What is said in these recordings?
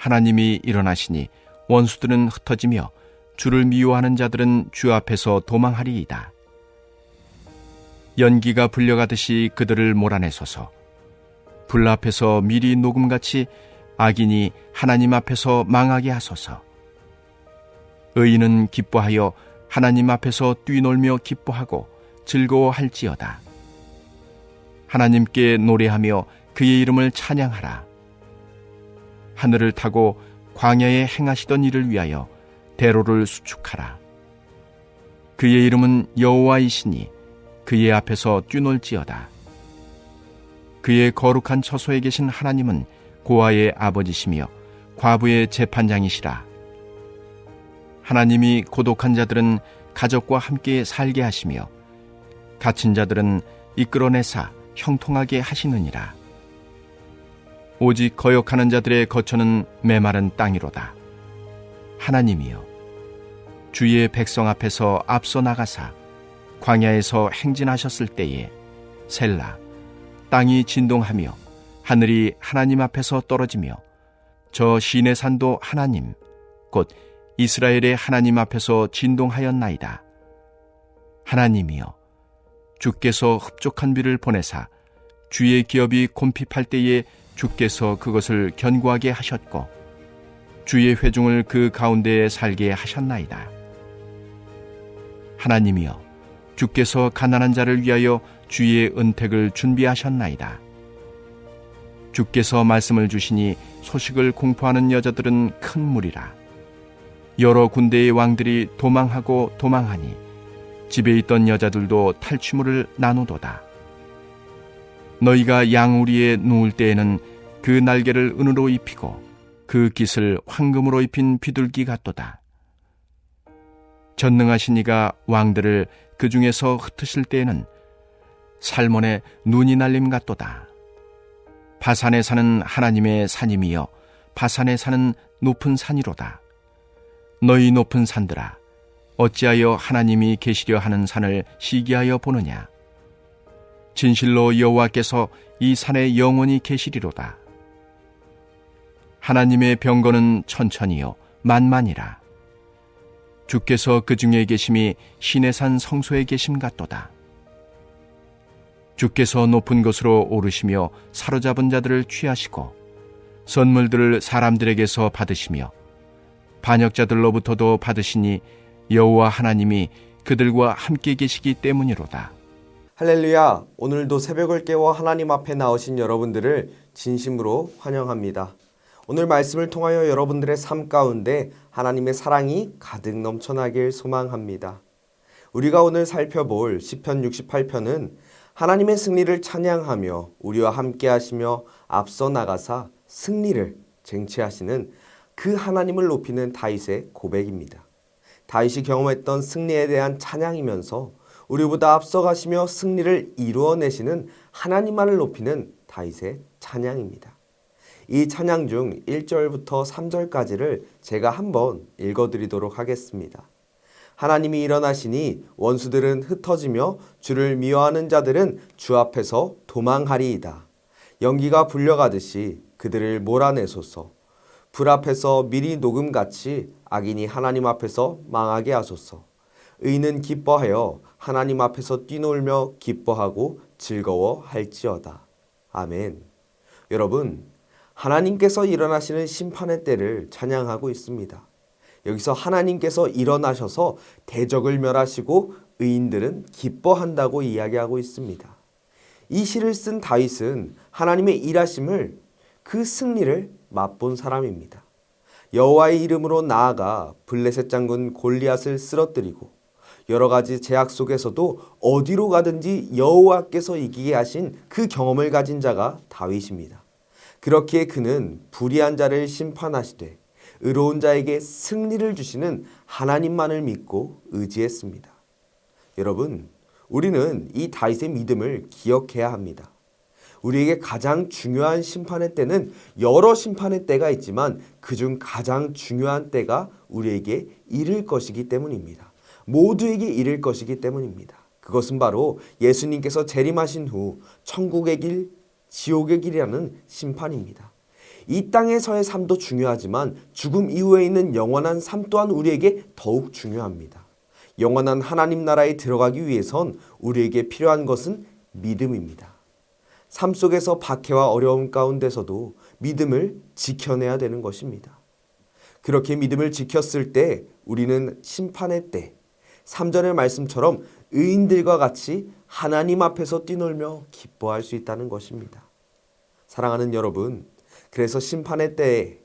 하나님이 일어나시니 원수들은 흩어지며 주를 미워하는 자들은 주 앞에서 도망하리이다. 연기가 불려가듯이 그들을 몰아내소서. 불 앞에서 미리 녹음같이 악인이 하나님 앞에서 망하게 하소서. 의인은 기뻐하여 하나님 앞에서 뛰놀며 기뻐하고 즐거워할지어다. 하나님께 노래하며 그의 이름을 찬양하라. 하늘을 타고 광야에 행하시던 일을 위하여 대로를 수축하라. 그의 이름은 여호와이시니 그의 앞에서 뛰놀지어다. 그의 거룩한 처소에 계신 하나님은 고아의 아버지시며 과부의 재판장이시라. 하나님이 고독한 자들은 가족과 함께 살게 하시며 갇힌 자들은 이끌어내사 형통하게 하시느니라. 오직 거역하는 자들의 거처는 메마른 땅이로다. 하나님이여, 주의 백성 앞에서 앞서 나가사 광야에서 행진하셨을 때에 셀라, 땅이 진동하며 하늘이 하나님 앞에서 떨어지며 저 시내 산도 하나님 곧 이스라엘의 하나님 앞에서 진동하였나이다. 하나님이여, 주께서 흡족한 비를 보내사 주의 기업이 곰핍할 때에 주께서 그것을 견고하게 하셨고 주의 회중을 그 가운데에 살게 하셨나이다. 하나님이여, 주께서 가난한 자를 위하여 주의 은택을 준비하셨나이다. 주께서 말씀을 주시니 소식을 공포하는 여자들은 큰 무리라. 여러 군대의 왕들이 도망하고 도망하니 집에 있던 여자들도 탈취물을 나누도다. 너희가 양우리에 누울 때에는 그 날개를 은으로 입히고 그 깃을 황금으로 입힌 비둘기 같도다. 전능하신 이가 왕들을 그 중에서 흩으실 때에는 살몬의 눈이 날림 같도다. 바산에 사는 하나님의 산임이여 바산에 사는 높은 산이로다. 너희 높은 산들아, 어찌하여 하나님이 계시려 하는 산을 시기하여 보느냐. 진실로 여호와께서 이 산에 영원히 계시리로다. 하나님의 병거는 천천히요 만만이라. 주께서 그 중에 계심이 시내산 성소에 계심 같도다. 주께서 높은 곳으로 오르시며 사로잡은 자들을 취하시고 선물들을 사람들에게서 받으시며 반역자들로부터도 받으시니 여호와 하나님이 그들과 함께 계시기 때문이로다. 할렐루야! 오늘도 새벽을 깨워 하나님 앞에 나오신 여러분들을 진심으로 환영합니다. 오늘 말씀을 통하여 여러분들의 삶 가운데 하나님의 사랑이 가득 넘쳐나길 소망합니다. 우리가 오늘 살펴볼 시편 68편은 하나님의 승리를 찬양하며 우리와 함께 하시며 앞서 나가사 승리를 쟁취하시는 그 하나님을 높이는 다윗의 고백입니다. 다윗이 경험했던 승리에 대한 찬양이면서 우리보다 앞서가시며 승리를 이루어내시는 하나님만을 높이는 다윗의 찬양입니다. 이 찬양 중 1절부터 3절까지를 제가 한번 읽어드리도록 하겠습니다. 하나님이 일어나시니 원수들은 흩어지며 주를 미워하는 자들은 주 앞에서 도망하리이다. 연기가 불려가듯이 그들을 몰아내소서. 불 앞에서 미리 녹음같이 악인이 하나님 앞에서 망하게 하소서. 의인은 기뻐하여 하나님 앞에서 뛰놀며 기뻐하고 즐거워할지어다. 아멘. 여러분, 하나님께서 일어나시는 심판의 때를 찬양하고 있습니다. 여기서 하나님께서 일어나셔서 대적을 멸하시고 의인들은 기뻐한다고 이야기하고 있습니다. 이 시를 쓴 다윗은 하나님의 일하심을, 그 승리를 맛본 사람입니다. 여호와의 이름으로 나아가 블레셋 장군 골리앗을 쓰러뜨리고 여러 가지 제약 속에서도 어디로 가든지 여호와께서 이기게 하신 그 경험을 가진 자가 다윗입니다. 그렇기에 그는 불의한 자를 심판하시되 의로운 자에게 승리를 주시는 하나님만을 믿고 의지했습니다. 여러분, 우리는 이 다윗의 믿음을 기억해야 합니다. 우리에게 가장 중요한 심판의 때는 여러 심판의 때가 있지만 그중 가장 중요한 때가 우리에게 이를 것이기 때문입니다. 모두에게 이를 것이기 때문입니다. 그것은 바로 예수님께서 재림하신 후 천국의 길, 지옥의 길이라는 심판입니다. 이 땅에서의 삶도 중요하지만 죽음 이후에 있는 영원한 삶 또한 우리에게 더욱 중요합니다. 영원한 하나님 나라에 들어가기 위해선 우리에게 필요한 것은 믿음입니다. 삶 속에서 박해와 어려움 가운데서도 믿음을 지켜내야 되는 것입니다. 그렇게 믿음을 지켰을 때 우리는 심판의 때 3절의 말씀처럼 의인들과 같이 하나님 앞에서 뛰놀며 기뻐할 수 있다는 것입니다. 사랑하는 여러분, 그래서 심판의 때에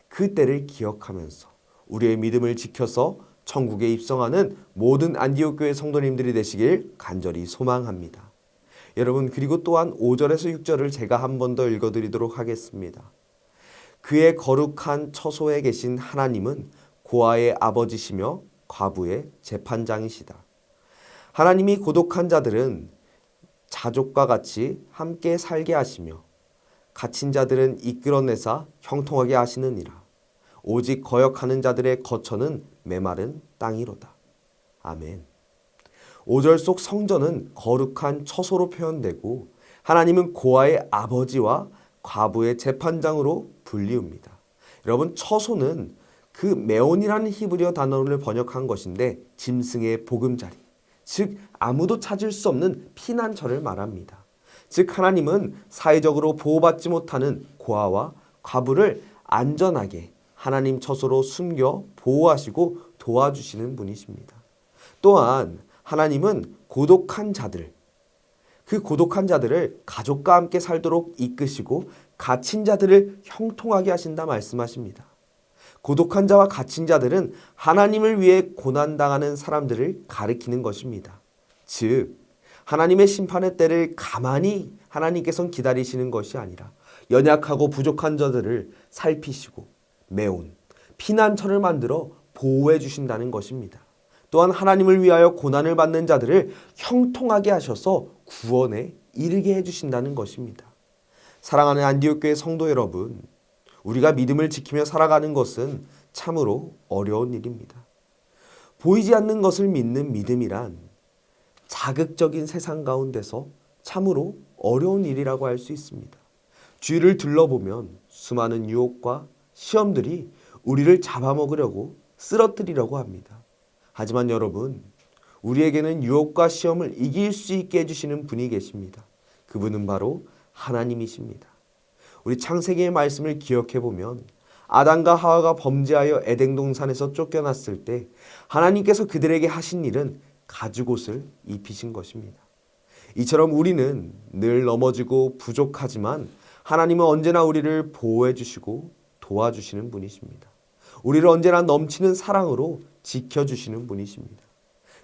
그 때를 기억하면서 우리의 믿음을 지켜서 천국에 입성하는 모든 안디옥 교회 성도님들이 되시길 간절히 소망합니다. 여러분, 그리고 또한 5절에서 6절을 제가 한 번 더 읽어드리도록 하겠습니다. 그의 거룩한 처소에 계신 하나님은 고아의 아버지시며 과부의 재판장이시다. 하나님이 고독한 자들은 자족과 같이 함께 살게 하시며 갇힌 자들은 이끌어내사 형통하게 하시느니라. 오직 거역하는 자들의 거처는 메마른 땅이로다. 아멘. 5절 속 성전은 거룩한 처소로 표현되고 하나님은 고아의 아버지와 과부의 재판장으로 불리웁니다. 여러분, 처소는 그 메온이라는 히브리어 단어를 번역한 것인데 짐승의 보금자리, 즉 아무도 찾을 수 없는 피난처를 말합니다. 즉 하나님은 사회적으로 보호받지 못하는 고아와 과부를 안전하게 하나님 처소로 숨겨 보호하시고 도와주시는 분이십니다. 또한 하나님은 고독한 자들, 그 고독한 자들을 가족과 함께 살도록 이끄시고 갇힌 자들을 형통하게 하신다 말씀하십니다. 고독한 자와 갇힌 자들은 하나님을 위해 고난당하는 사람들을 가리키는 것입니다. 즉 하나님의 심판의 때를 가만히 하나님께서는 기다리시는 것이 아니라 연약하고 부족한 자들을 살피시고 메온, 피난처를 만들어 보호해 주신다는 것입니다. 또한 하나님을 위하여 고난을 받는 자들을 형통하게 하셔서 구원에 이르게 해주신다는 것입니다. 사랑하는 안디옥 교회 성도 여러분, 우리가 믿음을 지키며 살아가는 것은 참으로 어려운 일입니다. 보이지 않는 것을 믿는 믿음이란 자극적인 세상 가운데서 참으로 어려운 일이라고 할 수 있습니다. 주위를 둘러보면 수많은 유혹과 시험들이 우리를 잡아먹으려고 쓰러뜨리려고 합니다. 하지만 여러분, 우리에게는 유혹과 시험을 이길 수 있게 해주시는 분이 계십니다. 그분은 바로 하나님이십니다. 우리 창세기의 말씀을 기억해 보면 아담과 하와가 범죄하여 에덴 동산에서 쫓겨났을 때 하나님께서 그들에게 하신 일은 가죽옷을 입히신 것입니다. 이처럼 우리는 늘 넘어지고 부족하지만 하나님은 언제나 우리를 보호해 주시고 도와주시는 분이십니다. 우리를 언제나 넘치는 사랑으로 지켜주시는 분이십니다.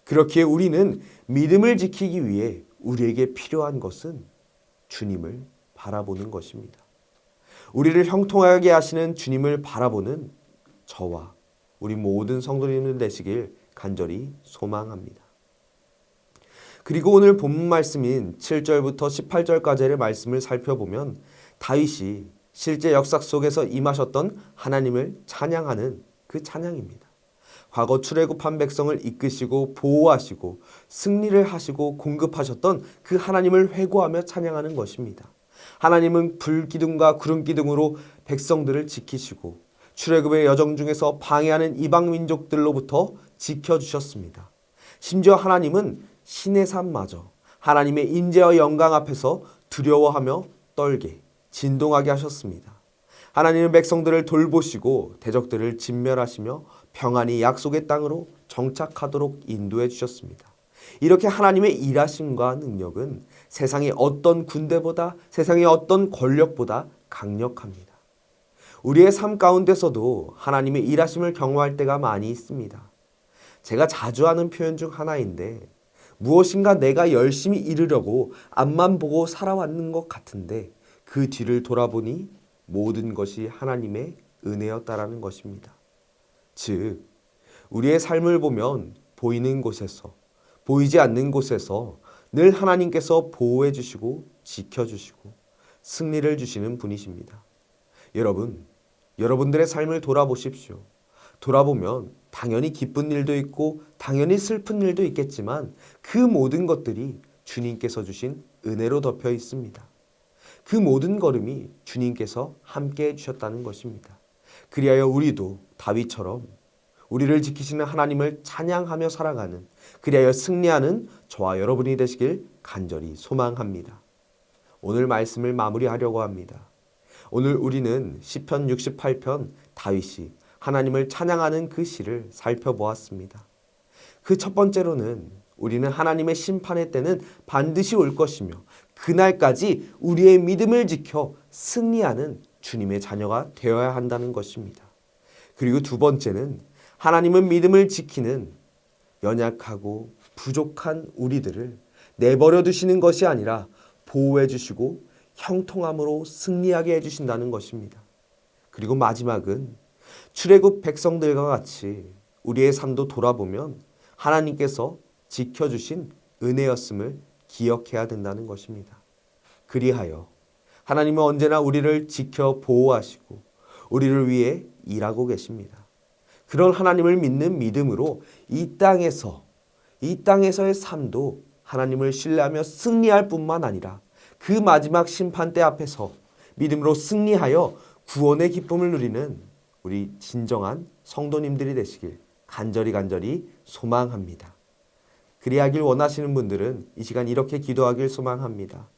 그렇기에 우리는 믿음을 지키기 위해 우리에게 필요한 것은 주님을 바라보는 것입니다. 우리를 형통하게 하시는 주님을 바라보는 저와 우리 모든 성도님들 되시길 간절히 소망합니다. 그리고 오늘 본문 말씀인 7절부터 18절까지의 말씀을 살펴보면 다윗이 실제 역사 속에서 임하셨던 하나님을 찬양하는 그 찬양입니다. 과거 출애굽한 백성을 이끄시고 보호하시고 승리를 하시고 공급하셨던 그 하나님을 회고하며 찬양하는 것입니다. 하나님은 불기둥과 구름기둥으로 백성들을 지키시고 출애굽의 여정 중에서 방해하는 이방 민족들로부터 지켜주셨습니다. 심지어 하나님은 신의 산마저 하나님의 인재와 영광 앞에서 두려워하며 떨게 진동하게 하셨습니다. 하나님은 백성들을 돌보시고 대적들을 진멸하시며 평안히 약속의 땅으로 정착하도록 인도해 주셨습니다. 이렇게 하나님의 일하심과 능력은 세상의 어떤 군대보다 세상의 어떤 권력보다 강력합니다. 우리의 삶 가운데서도 하나님의 일하심을 경험할 때가 많이 있습니다. 제가 자주 하는 표현 중 하나인데 무엇인가 내가 열심히 이루려고 앞만 보고 살아왔는 것 같은데 그 뒤를 돌아보니 모든 것이 하나님의 은혜였다라는 것입니다. 즉, 우리의 삶을 보면 보이는 곳에서, 보이지 않는 곳에서 늘 하나님께서 보호해 주시고 지켜주시고 승리를 주시는 분이십니다. 여러분, 여러분들의 삶을 돌아보십시오. 돌아보면 당연히 기쁜 일도 있고 당연히 슬픈 일도 있겠지만 그 모든 것들이 주님께서 주신 은혜로 덮여 있습니다. 그 모든 걸음이 주님께서 함께 해주셨다는 것입니다. 그리하여 우리도 다윗처럼 우리를 지키시는 하나님을 찬양하며 살아가는, 그리하여 승리하는 저와 여러분이 되시길 간절히 소망합니다. 오늘 말씀을 마무리하려고 합니다. 오늘 우리는 시편 68편 다윗이 하나님을 찬양하는 그 시를 살펴보았습니다. 그 첫 번째로는 우리는 하나님의 심판의 때는 반드시 올 것이며 그날까지 우리의 믿음을 지켜 승리하는 주님의 자녀가 되어야 한다는 것입니다. 그리고 두 번째는 하나님은 믿음을 지키는 연약하고 부족한 우리들을 내버려 두시는 것이 아니라 보호해 주시고 형통함으로 승리하게 해주신다는 것입니다. 그리고 마지막은 출애굽 백성들과 같이 우리의 삶도 돌아보면 하나님께서 지켜주신 은혜였음을 기억해야 된다는 것입니다. 그리하여 하나님은 언제나 우리를 지켜 보호하시고 우리를 위해 일하고 계십니다. 그런 하나님을 믿는 믿음으로 이 땅에서의 삶도 하나님을 신뢰하며 승리할 뿐만 아니라 그 마지막 심판대 앞에서 믿음으로 승리하여 구원의 기쁨을 누리는 우리 진정한 성도님들이 되시길 간절히 소망합니다. 그리하길 원하시는 분들은 이 시간 이렇게 기도하길 소망합니다.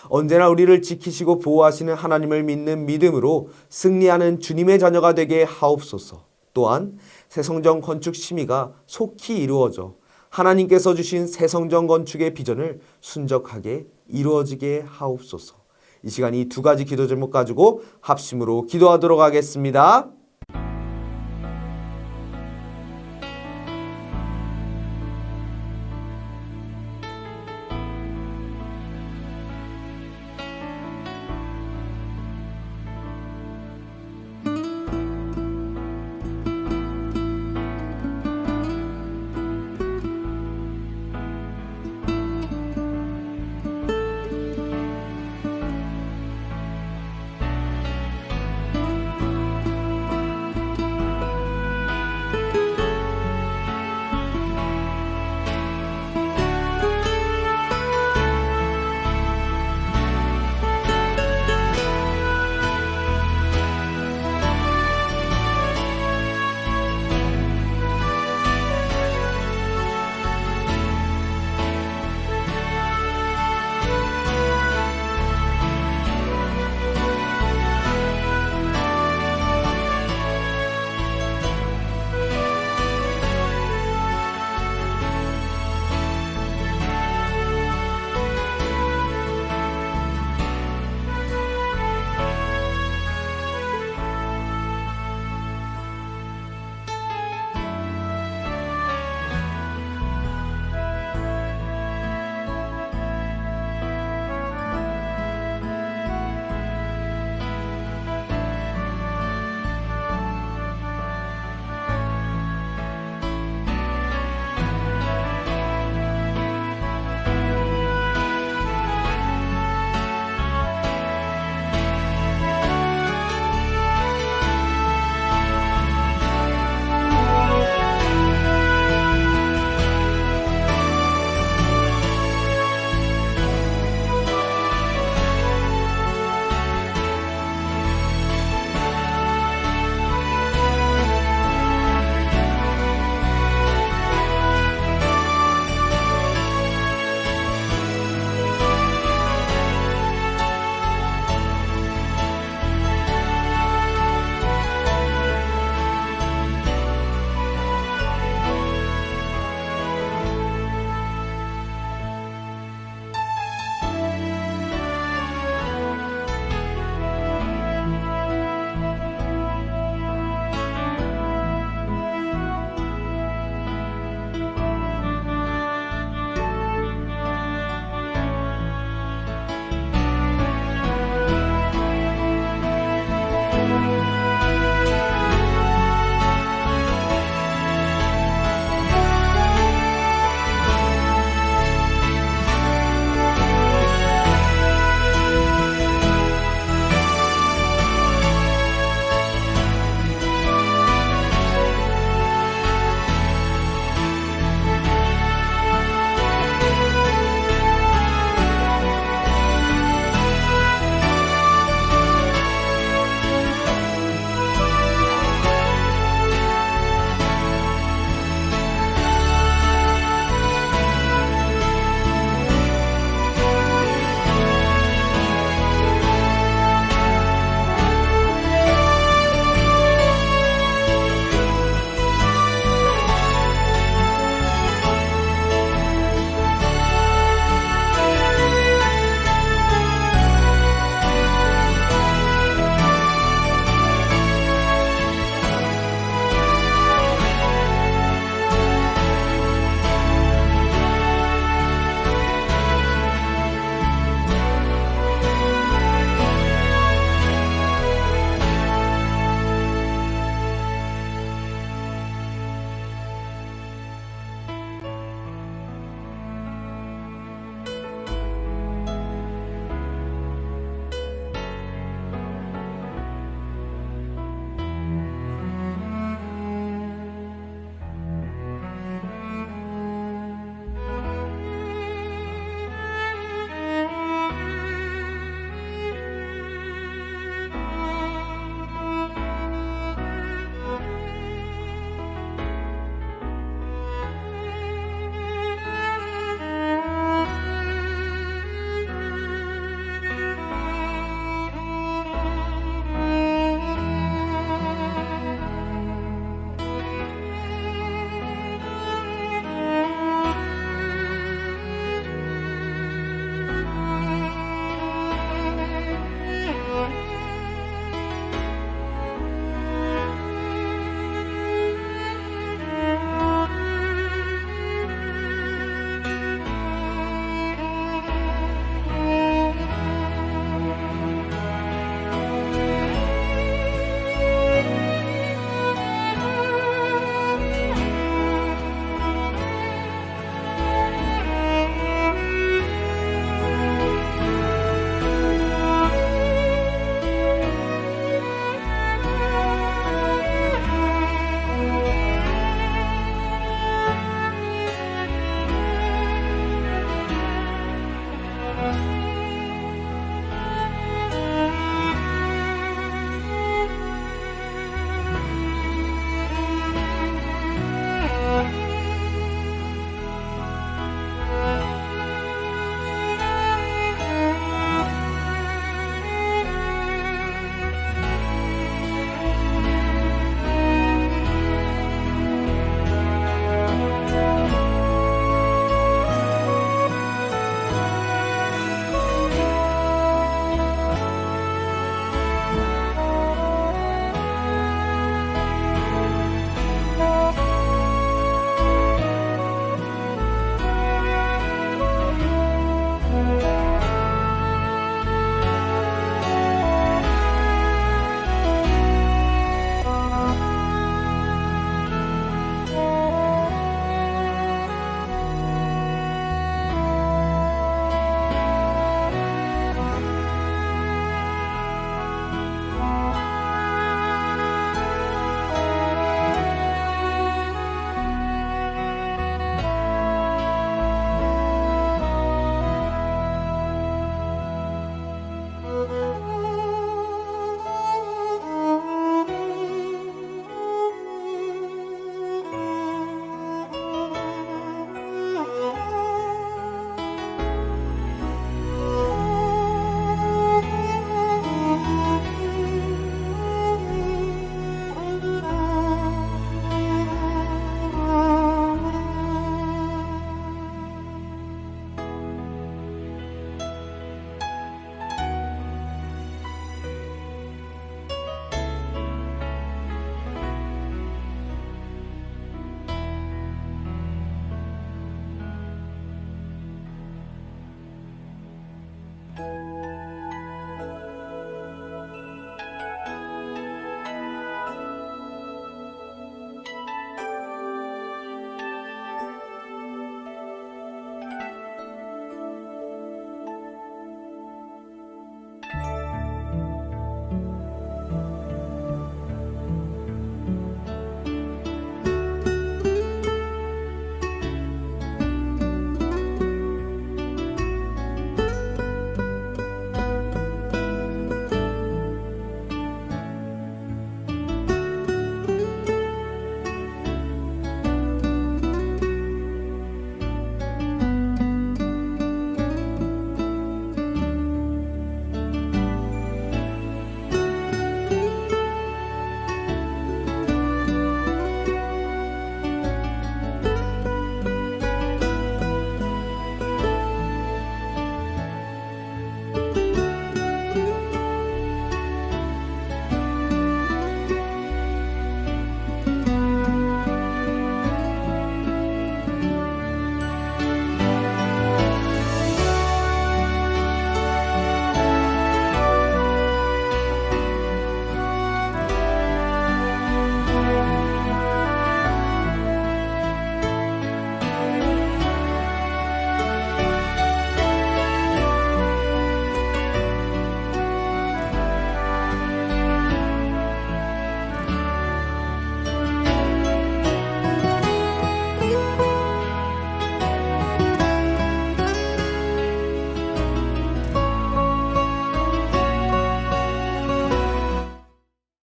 언제나 우리를 지키시고 보호하시는 하나님을 믿는 믿음으로 승리하는 주님의 자녀가 되게 하옵소서. 또한 새성전 건축 심의가 속히 이루어져 하나님께서 주신 새성전 건축의 비전을 순적하게 이루어지게 하옵소서. 이 시간 이 두 가지 기도 제목 가지고 합심으로 기도하도록 하겠습니다.